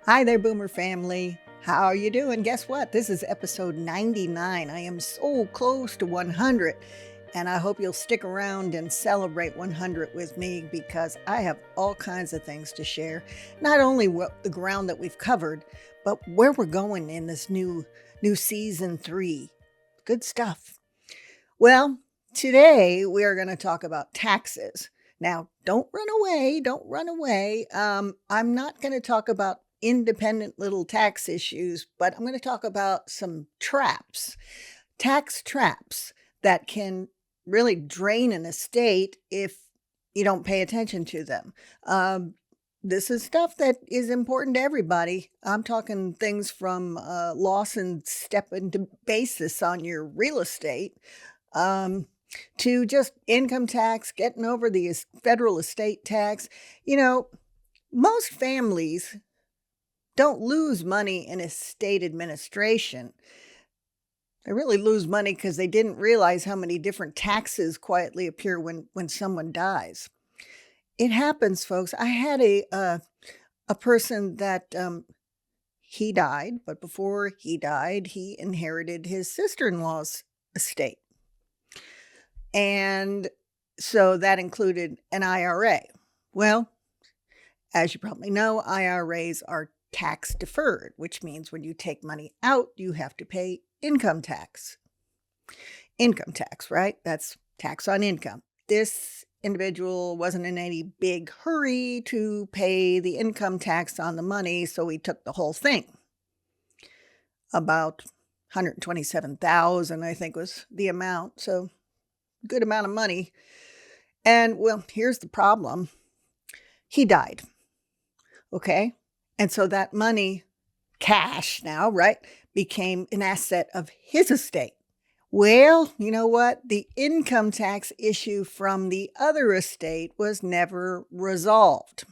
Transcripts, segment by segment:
Hi there, Boomer family. How are you doing? Guess what? This is episode 99. I am so close to 100, and I hope you'll stick around and celebrate 100 with me because I have all kinds of things to share. Not only the ground that we've covered, but where we're going in this new season 3. Good stuff. Well, today we are going to talk about taxes. Now, don't run away. Don't run away. I'm not going to talk about independent little tax issues, but I'm going to talk about some traps, tax traps that can really drain an estate if you don't pay attention to them. This is stuff that is important to everybody. I'm talking things from loss and step into basis on your real estate um, to just income tax, getting over the federal estate tax. You know, most families don't lose money in estate administration. They really lose money because they didn't realize how many different taxes quietly appear when someone dies. It happens, folks. I had a person that he died, but before he died, he inherited his sister-in-law's estate. And so that included an IRA. Well, as you probably know, IRAs are tax deferred, which means when you take money out, you have to pay income tax. Income tax, right? That's tax on income. This individual wasn't in any big hurry to pay the income tax on the money, so he took the whole thing. About 127,000, I think, was the amount. So good amount of money. And well, here's the problem. He died. Okay? And so that money, cash now, right, became an asset of his estate. Well, you know what? The income tax issue from the other estate was never resolved.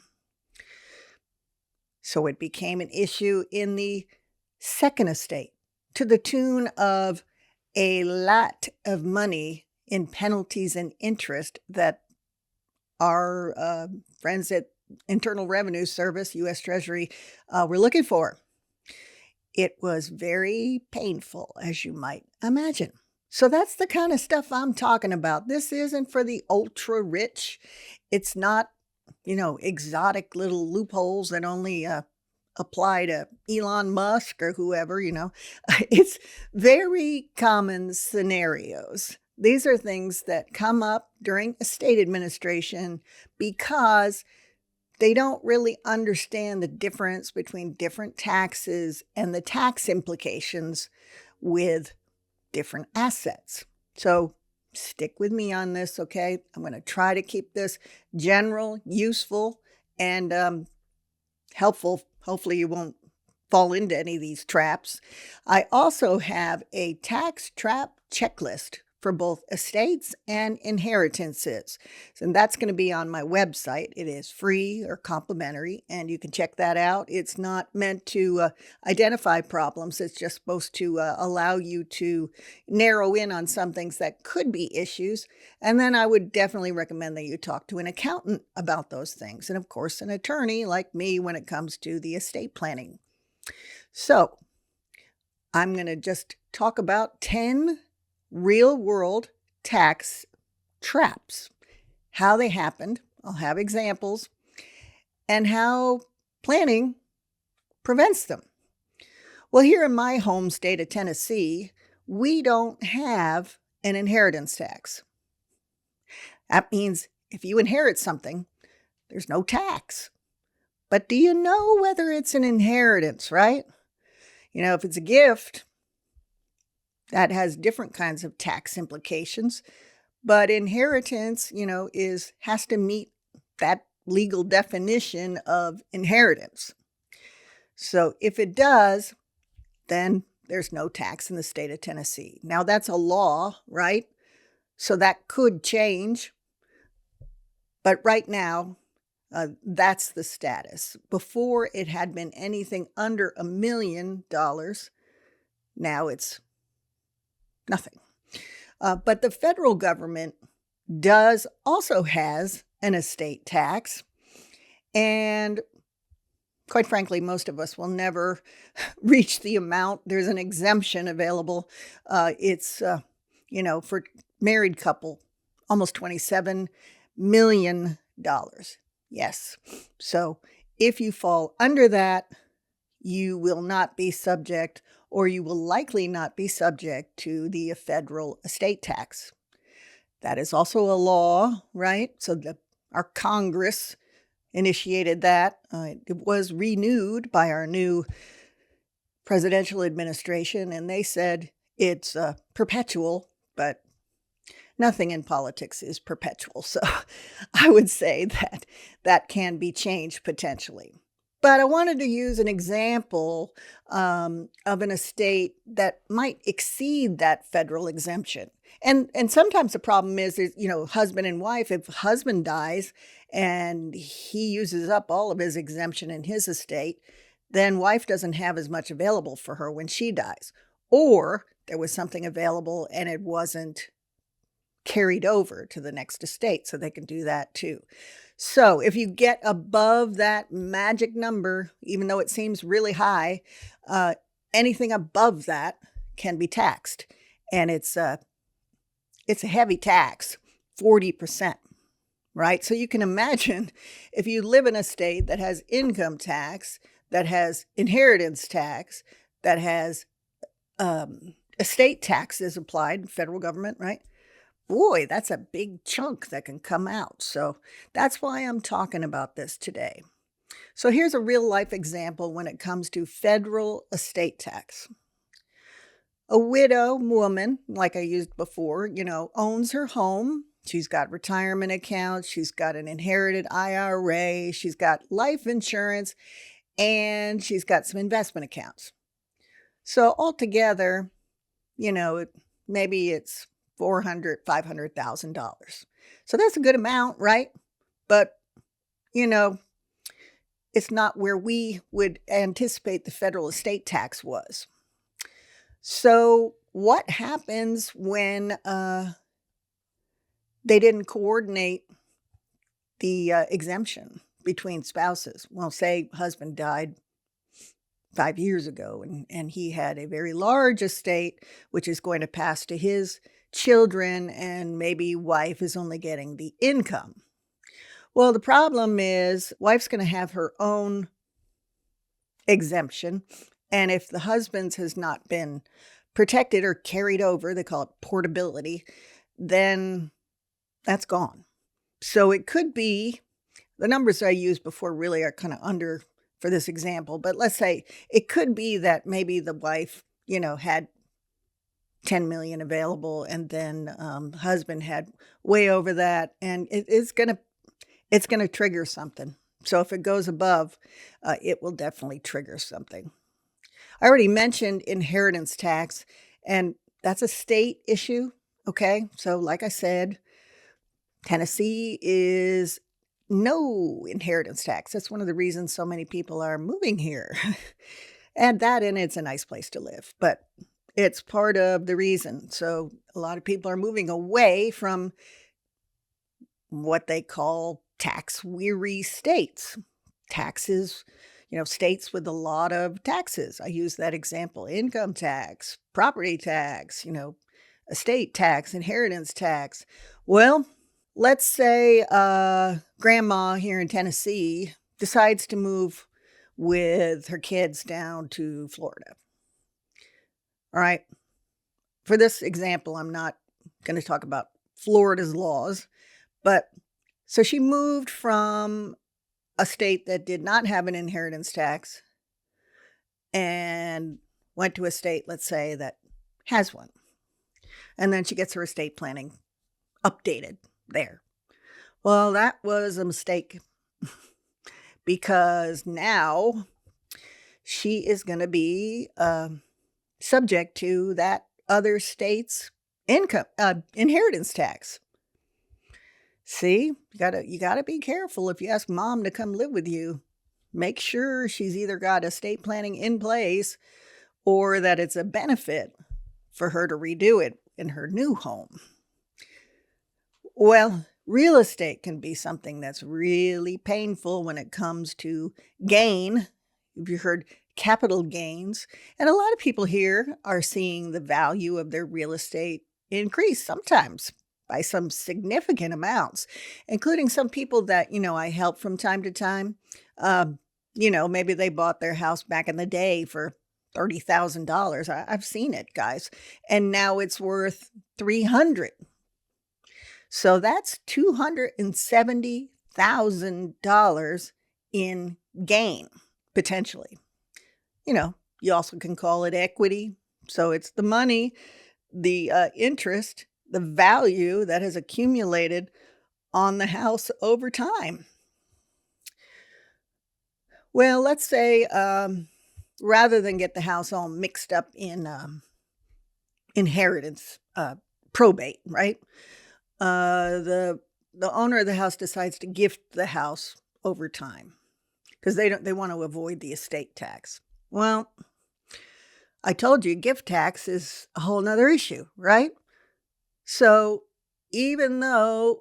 So it became an issue in the second estate to the tune of a lot of money in penalties and interest that our friends at Internal Revenue Service, U.S. Treasury, were looking for. It was very painful, as you might imagine. So that's the kind of stuff I'm talking about. This isn't for the ultra rich. It's not, exotic little loopholes that only apply to Elon Musk or whoever, It's very common scenarios. These are things that come up during estate administration because they don't really understand the difference between different taxes and the tax implications with different assets. So stick with me on this, okay? I'm going to try to keep this general, useful, and helpful. Hopefully you won't fall into any of these traps. I also have a tax trap checklist for both estates and inheritances. And that's going to be on my website. It is free or complimentary, and you can check that out. It's not meant to identify problems. It's just supposed to allow you to narrow in on some things that could be issues. And then I would definitely recommend that you talk to an accountant about those things. And of course, an attorney like me when it comes to the estate planning. So I'm going to just talk about 10 real-world tax traps, how they happened, I'll have examples, and how planning prevents them. Well, here in my home state of Tennessee, we don't have an inheritance tax. That means if you inherit something, there's no tax. But do you know whether it's an inheritance, right? If it's a gift, that has different kinds of tax implications. But inheritance, has to meet that legal definition of inheritance. So if it does, then there's no tax in the state of Tennessee. Now that's a law, right? So that could change. But right now, that's the status. Before it had been anything under $1 million. Now it's nothing. But the federal government also has an estate tax. And quite frankly, most of us will never reach the amount. There's an exemption available. It's, for married couple, almost $27 million. Yes. So if you fall under that, you will not be subject, or you will likely not be subject to the federal estate tax. That is also a law, right? So our Congress initiated that. It was renewed by our new presidential administration, and they said it's perpetual, but nothing in politics is perpetual. So I would say that that can be changed potentially. But I wanted to use an example of an estate that might exceed that federal exemption. And sometimes the problem is, husband and wife, if husband dies and he uses up all of his exemption in his estate, then wife doesn't have as much available for her when she dies. Or there was something available and it wasn't carried over to the next estate, so they can do that too. So if you get above that magic number, even though it seems really high, anything above that can be taxed. And it's a heavy tax, 40%, right? So you can imagine if you live in a state that has income tax, that has inheritance tax, that has estate taxes applied, federal government, right? Boy, that's a big chunk that can come out. So that's why I'm talking about this today. So here's a real life example when it comes to federal estate tax. A widow woman, like I used before, owns her home. She's got retirement accounts. She's got an inherited IRA. She's got life insurance, and she's got some investment accounts. So altogether, maybe it's $400,000, $500,000. So that's a good amount, right? But, it's not where we would anticipate the federal estate tax was. So what happens when they didn't coordinate the exemption between spouses? Well, say husband died 5 years ago and he had a very large estate, which is going to pass to his children, and maybe wife is only getting the income. Well, the problem is wife's going to have her own exemption. And if the husband's has not been protected or carried over, they call it portability, then that's gone. So it could be, the numbers I used before really are kind of under for this example, but let's say it could be that maybe the wife, had 10 million available, and then husband had way over that, and it's going to trigger something. So if it goes above, it will definitely trigger something. I already mentioned inheritance tax, and that's a state issue. Okay. So like I said, Tennessee is no inheritance tax. That's one of the reasons so many people are moving here. And it's a nice place to live, but it's part of the reason. So a lot of people are moving away from what they call tax-weary states. Taxes, states with a lot of taxes. I use that example: income tax, property tax, estate tax, inheritance tax. Well, let's say grandma here in Tennessee decides to move with her kids down to Florida. All right. For this example, I'm not going to talk about Florida's laws, but so she moved from a state that did not have an inheritance tax and went to a state, let's say, that has one. And then she gets her estate planning updated there. Well, that was a mistake because now she is going to be subject to that other state's income inheritance tax. See, you gotta be careful. If you ask mom to come live with you, make sure she's either got estate planning in place or that it's a benefit for her to redo it in her new home. Well, real estate can be something that's really painful when it comes to gain Have you heard capital gains? And a lot of people here are seeing the value of their real estate increase sometimes by some significant amounts, including some people that, I help from time to time. Um, maybe they bought their house back in the day for $30,000. I've seen it, guys. And now it's worth 300. So that's $270,000 in gain, potentially. You also can call it equity. So it's the money, the interest, the value that has accumulated on the house over time. Well, let's say rather than get the house all mixed up in inheritance, probate, right? The owner of the house decides to gift the house over time because they want to avoid the estate tax. Well, I told you gift tax is a whole nother issue, right? So even though,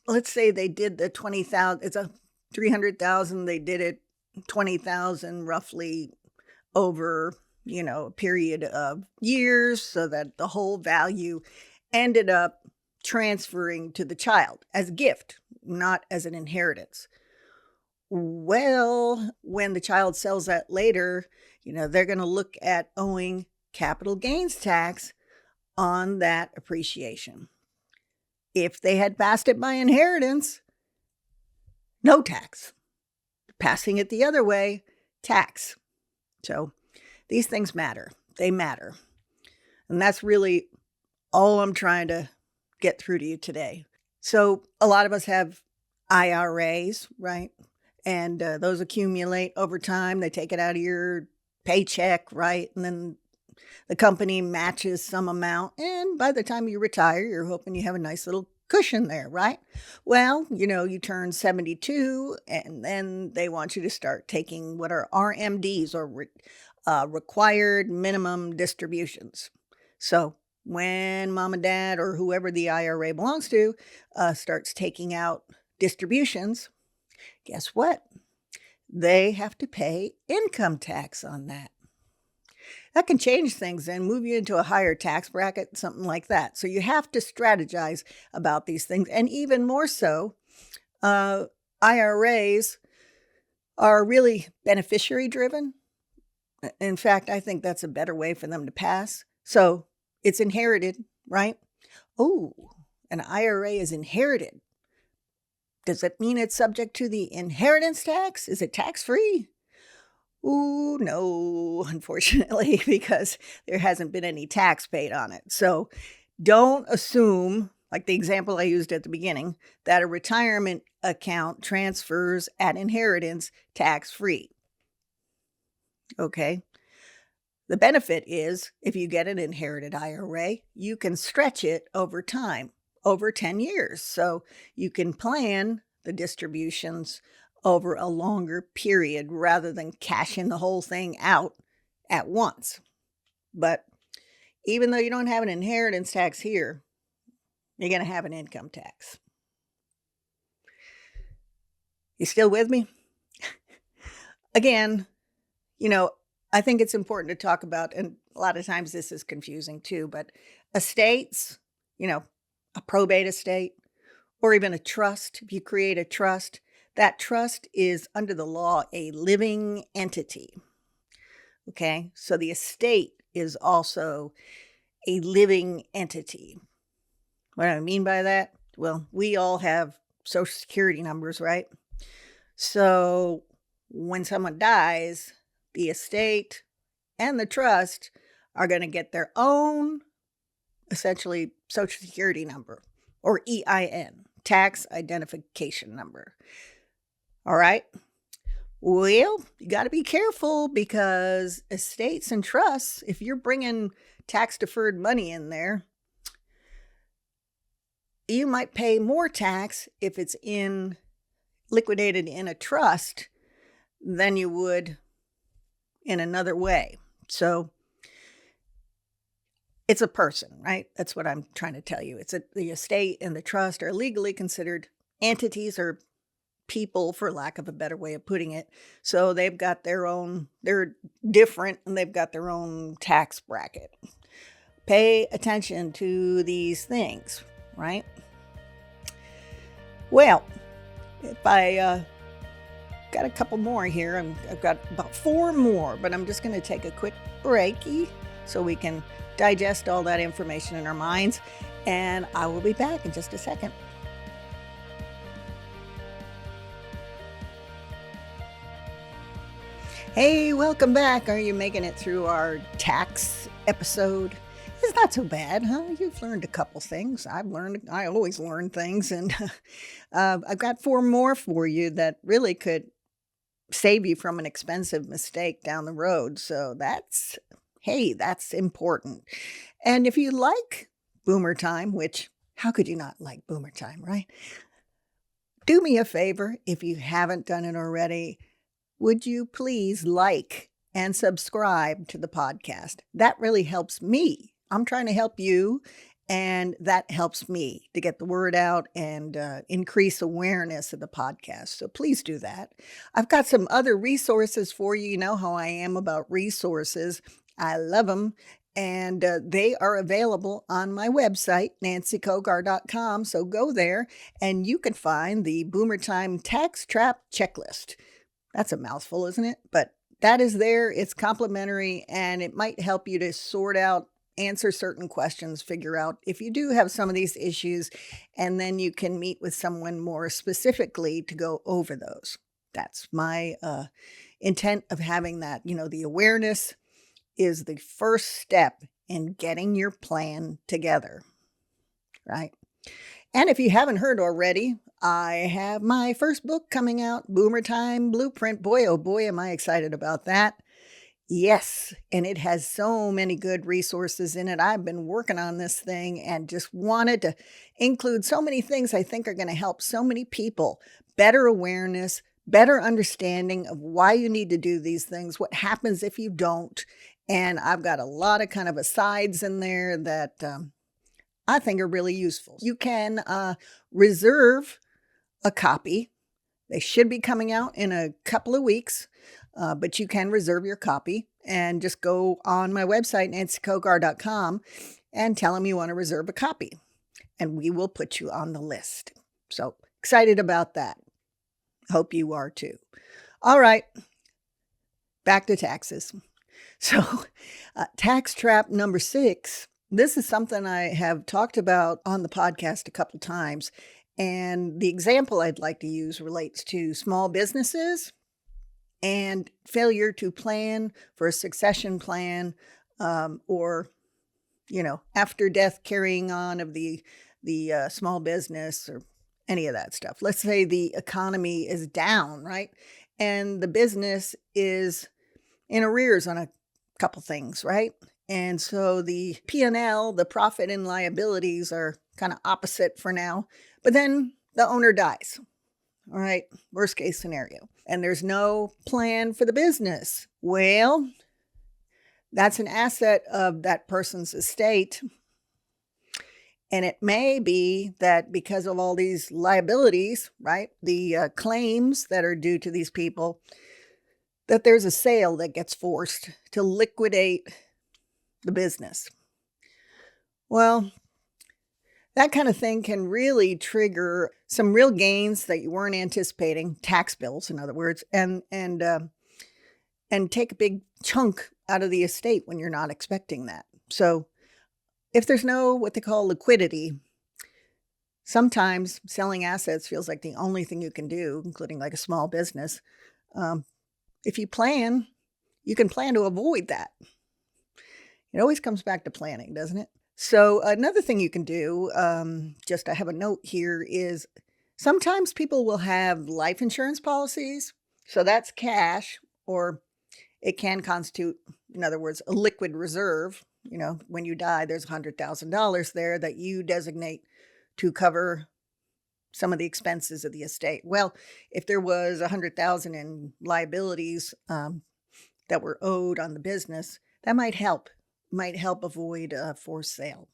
let's say they did the 20,000, it's a 300,000, they did it 20,000 roughly over, a period of years so that the whole value ended up transferring to the child as a gift, not as an inheritance. Well, when the child sells that later, they're going to look at owing capital gains tax on that appreciation. If they had passed it by inheritance, no tax. Passing it the other way, tax. So these things matter. They matter. And that's really all I'm trying to get through to you today. So a lot of us have IRAs, right? And those accumulate over time. They take it out of your paycheck, right? And then the company matches some amount. And by the time you retire, you're hoping you have a nice little cushion there, right? Well, you turn 72 and then they want you to start taking what are RMDs or required minimum distributions. So when mom and dad or whoever the IRA belongs to starts taking out distributions, guess what? They have to pay income tax on that. That can change things and move you into a higher tax bracket, something like that. So you have to strategize about these things. And even more so, IRAs are really beneficiary driven. In fact, I think that's a better way for them to pass. So it's inherited, right? Oh, an IRA is inherited. Does it mean it's subject to the inheritance tax? Is it tax-free? Ooh, no, unfortunately, because there hasn't been any tax paid on it. So don't assume, like the example I used at the beginning, that a retirement account transfers at inheritance tax-free. Okay? The benefit is if you get an inherited IRA, you can stretch it over time, over 10 years. So you can plan the distributions over a longer period rather than cashing the whole thing out at once. But even though you don't have an inheritance tax here, you're going to have an income tax. You still with me? Again, I think it's important to talk about, and a lot of times this is confusing too, but estates, a probate estate, or even a trust. If you create a trust, that trust is under the law a living entity. Okay, so the estate is also a living entity. What do I mean by that? Well, we all have social security numbers, right? So when someone dies, the estate and the trust are going to get their own, essentially, social security number, or EIN, tax identification number. All right? Well, you got to be careful because estates and trusts, if you're bringing tax-deferred money in there, you might pay more tax if it's liquidated in a trust than you would in another way. So it's a person, right? That's what I'm trying to tell you. The estate and the trust are legally considered entities or people, for lack of a better way of putting it. So they've got they're different and they've got their own tax bracket. Pay attention to these things, right? Well, if I got a couple more here, I've got about 4 more, but I'm just going to take a quick breaky so we can digest all that information in our minds, and I will be back in just a second. Hey, welcome back. Are you making it through our tax episode? It's not so bad, huh? You've learned a couple things. I always learn things, and I've got 4 more for you that really could save you from an expensive mistake down the road. So that's important. And if you like Boomer Time, which how could you not like Boomer Time, right? Do me a favor, if you haven't done it already, would you please like and subscribe to the podcast? That really helps me. I'm trying to help you, and that helps me to get the word out and increase awareness of the podcast. So please do that. I've got some other resources for you. You know how I am about resources. I love them. And they are available on my website, nancycogar.com. So go there and you can find the Boomer Time Tax Trap Checklist. That's a mouthful, isn't it? But that is there. It's complimentary, and it might help you to sort out, answer certain questions, figure out if you do have some of these issues, and then you can meet with someone more specifically to go over those. That's my intent of having that. You know, the awareness is the first step in getting your plan together, right? And if you haven't heard already, I have my first book coming out, Boomer Time Blueprint. Boy, oh boy, am I excited about that. Yes, and it has so many good resources in it. I've been working on this thing and just wanted to include so many things I think are going to help so many people. Better awareness, better understanding of why you need to do these things, what happens if you don't. And I've got a lot of kind of asides in there that I think are really useful. You can reserve a copy. They should be coming out in a couple of weeks, but you can reserve your copy and just go on my website, nancycogar.com, and tell them you want to reserve a copy, and we will put you on the list. So excited about that. Hope you are too. All right, back to taxes. So tax trap number 6. This is something I have talked about on the podcast a couple times. And the example I'd like to use relates to small businesses and failure to plan for a succession plan, or, you know, after death carrying on of the small business or any of that stuff. Let's say the economy is down, right? And the business is in arrears on a couple things, right? And so the P&L, the profit and liabilities, are kind of opposite for now. But then the owner dies. All right, worst case scenario. And there's no plan for the business. Well, that's an asset of that person's estate. And it may be that because of all these liabilities, right, the claims that are due to these people, that there's a sale that gets forced to liquidate the business. Well, that kind of thing can really trigger some real gains that you weren't anticipating, tax bills, in other words, and take a big chunk out of the estate when you're not expecting that. So if there's no what they call liquidity, sometimes selling assets feels like the only thing you can do, including like a small business. If you plan, you can plan to avoid that. It always comes back to planning, doesn't it? So another thing you can do, just I have a note here, is sometimes people will have life insurance policies. So that's cash, or it can constitute, in other words, a liquid reserve. You know, when you die, there's $100,000 there that you designate to cover some of the expenses of the estate. Well, if there was $100,000 in liabilities that were owed on the business, that might help avoid a forced sale,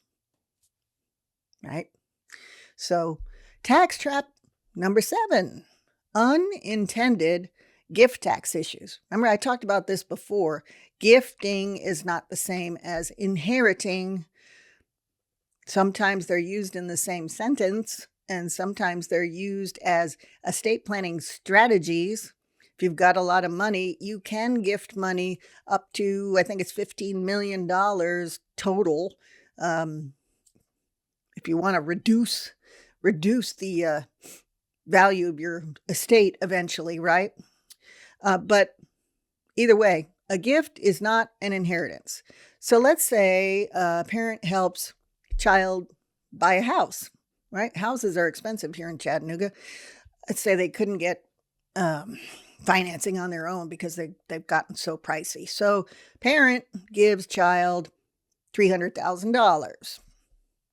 right? So tax trap number 7, unintended gift tax issues. Remember, I talked about this before. Gifting is not the same as inheriting. Sometimes they're used in the same sentence, and sometimes they're used as estate planning strategies. If you've got a lot of money, you can gift money up to, I think it's $15 million total. If you want to reduce the value of your estate eventually, right? But either way, a gift is not an inheritance. So let's say a parent helps child buy a house, right? Houses are expensive here in Chattanooga. Let's say they couldn't get financing on their own because they've gotten so pricey. So parent gives child $300,000.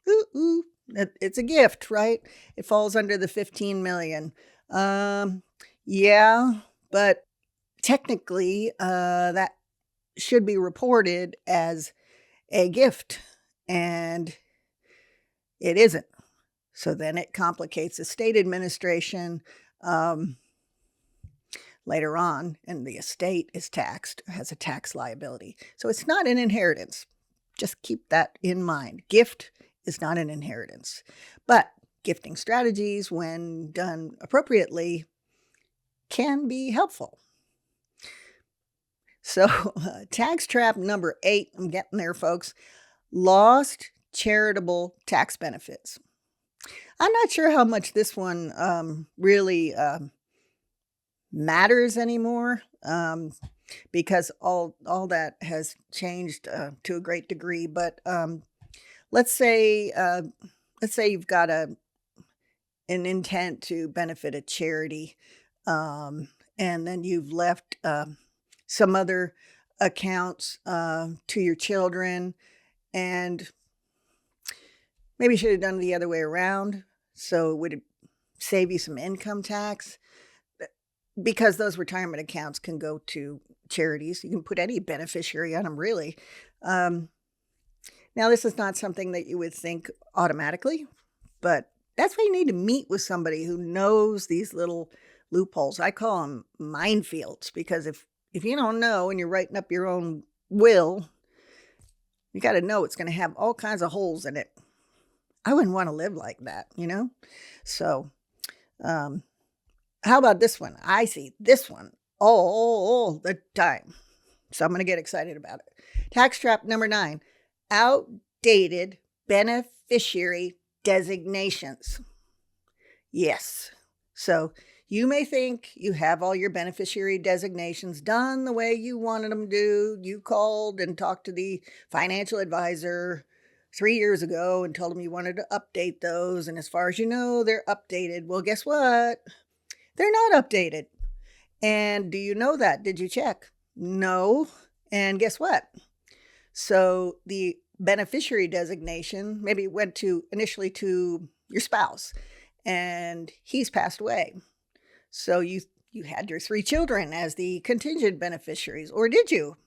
Ooh, it's a gift, right? It falls under the 15 million. Yeah, but technically that should be reported as a gift, and it isn't. So then it complicates estate administration later on, and the estate is taxed, has a tax liability. So it's not an inheritance. Just keep that in mind. Gift is not an inheritance. But gifting strategies, when done appropriately, can be helpful. So tax trap number 8, I'm getting there, folks. Lost charitable tax benefits. I'm not sure how much this one really matters anymore, because all that has changed to a great degree. But let's say you've got an intent to benefit a charity, and then you've left some other accounts to your children, and maybe you should have done it the other way around, so it would save you some income tax, because those retirement accounts can go to charities. You can put any beneficiary on them, really. Now, this is not something that you would think automatically, but that's why you need to meet with somebody who knows these little loopholes. I call them minefields, because if you don't know and you're writing up your own will, you got to know it's going to have all kinds of holes in it. I wouldn't want to live like that, So, how about this one? I see this one all the time, so I'm going to get excited about it. Tax trap number 9, outdated beneficiary designations. Yes. So you may think you have all your beneficiary designations done the way you wanted them to. You called and talked to the financial advisor 3 years ago and told them you wanted to update those. And as far as you know, they're updated. Well, guess what? They're not updated. And do you know that? Did you check? No. And guess what? So the beneficiary designation maybe went initially to your spouse, and he's passed away. So you had your 3 children as the contingent beneficiaries, or did you?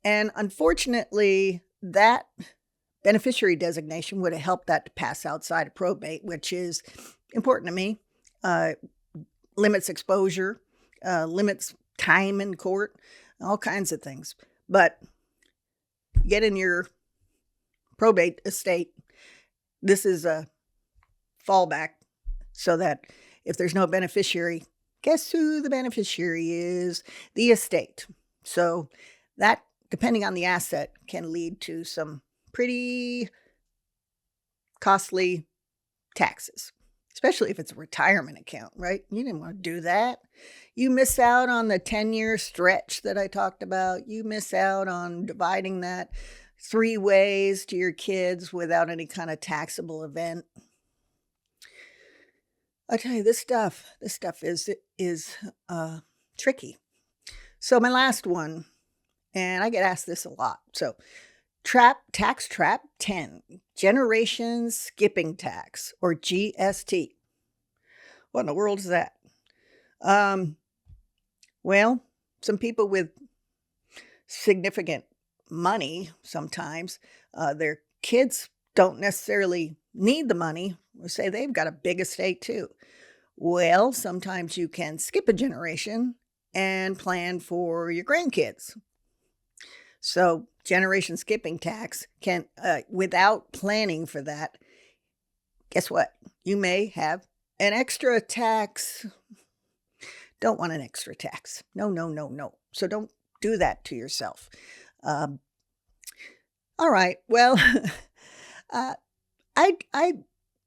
And unfortunately, that beneficiary designation would have helped that to pass outside of probate, which is important to me. Limits exposure, limits time in court, all kinds of things. But get in your probate estate, this is a fallback, so that if there's no beneficiary, guess who the beneficiary is? The estate. So that, depending on the asset, can lead to some pretty costly taxes, especially if it's a retirement account, right? You didn't want to do that. You miss out on the 10-year stretch that I talked about. You miss out on dividing that 3 ways to your kids without any kind of taxable event. I tell you, this stuff is tricky. So my last one, and I get asked this a lot. So tax trap 10, generation skipping tax, or GST. What in the world is that? Well, some people with significant money, sometimes their kids don't necessarily need the money. We say they've got a big estate too. Well, sometimes you can skip a generation and plan for your grandkids. So generation skipping tax can, without planning for that, guess what? You may have an extra tax. Don't want an extra tax. No, no, no, no. So don't do that to yourself. Um, all right. Well, uh, I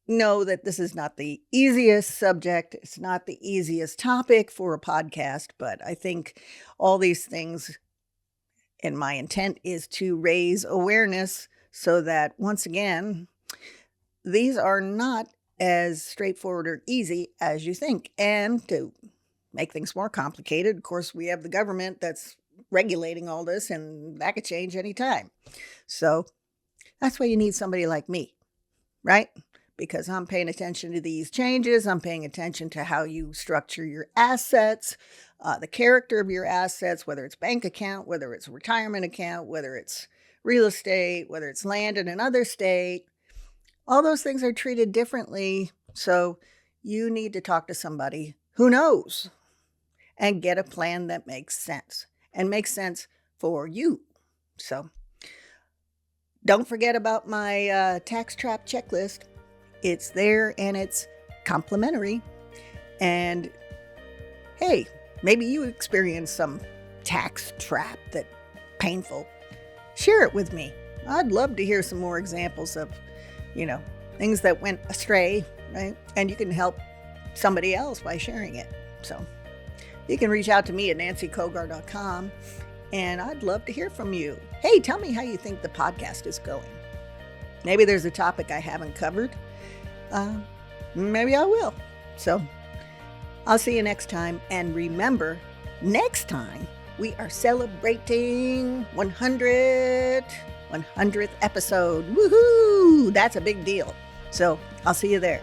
know that this is not the easiest subject. It's not the easiest topic for a podcast, but I think all these things, and my intent is to raise awareness so that, once again, these are not as straightforward or easy as you think. And to make things more complicated, of course, we have the government that's regulating all this, and that could change anytime. So that's why you need somebody like me, right? Because I'm paying attention to these changes. I'm paying attention to how you structure your assets, the character of your assets, whether it's bank account, whether it's a retirement account, whether it's real estate, whether it's land in another state. All those things are treated differently. So you need to talk to somebody who knows and get a plan that makes sense and makes sense for you. So don't forget about my tax trap checklist. It's there and it's complimentary. And hey, maybe you experienced some tax trap that painful. Share it with me. I'd love to hear some more examples of, things that went astray, right? And you can help somebody else by sharing it. So you can reach out to me at nancycogar.com, and I'd love to hear from you. Hey, tell me how you think the podcast is going. Maybe there's a topic I haven't covered. Maybe I will. So I'll see you next time. And remember, next time we are celebrating 100th episode. Woohoo! That's a big deal. So I'll see you there.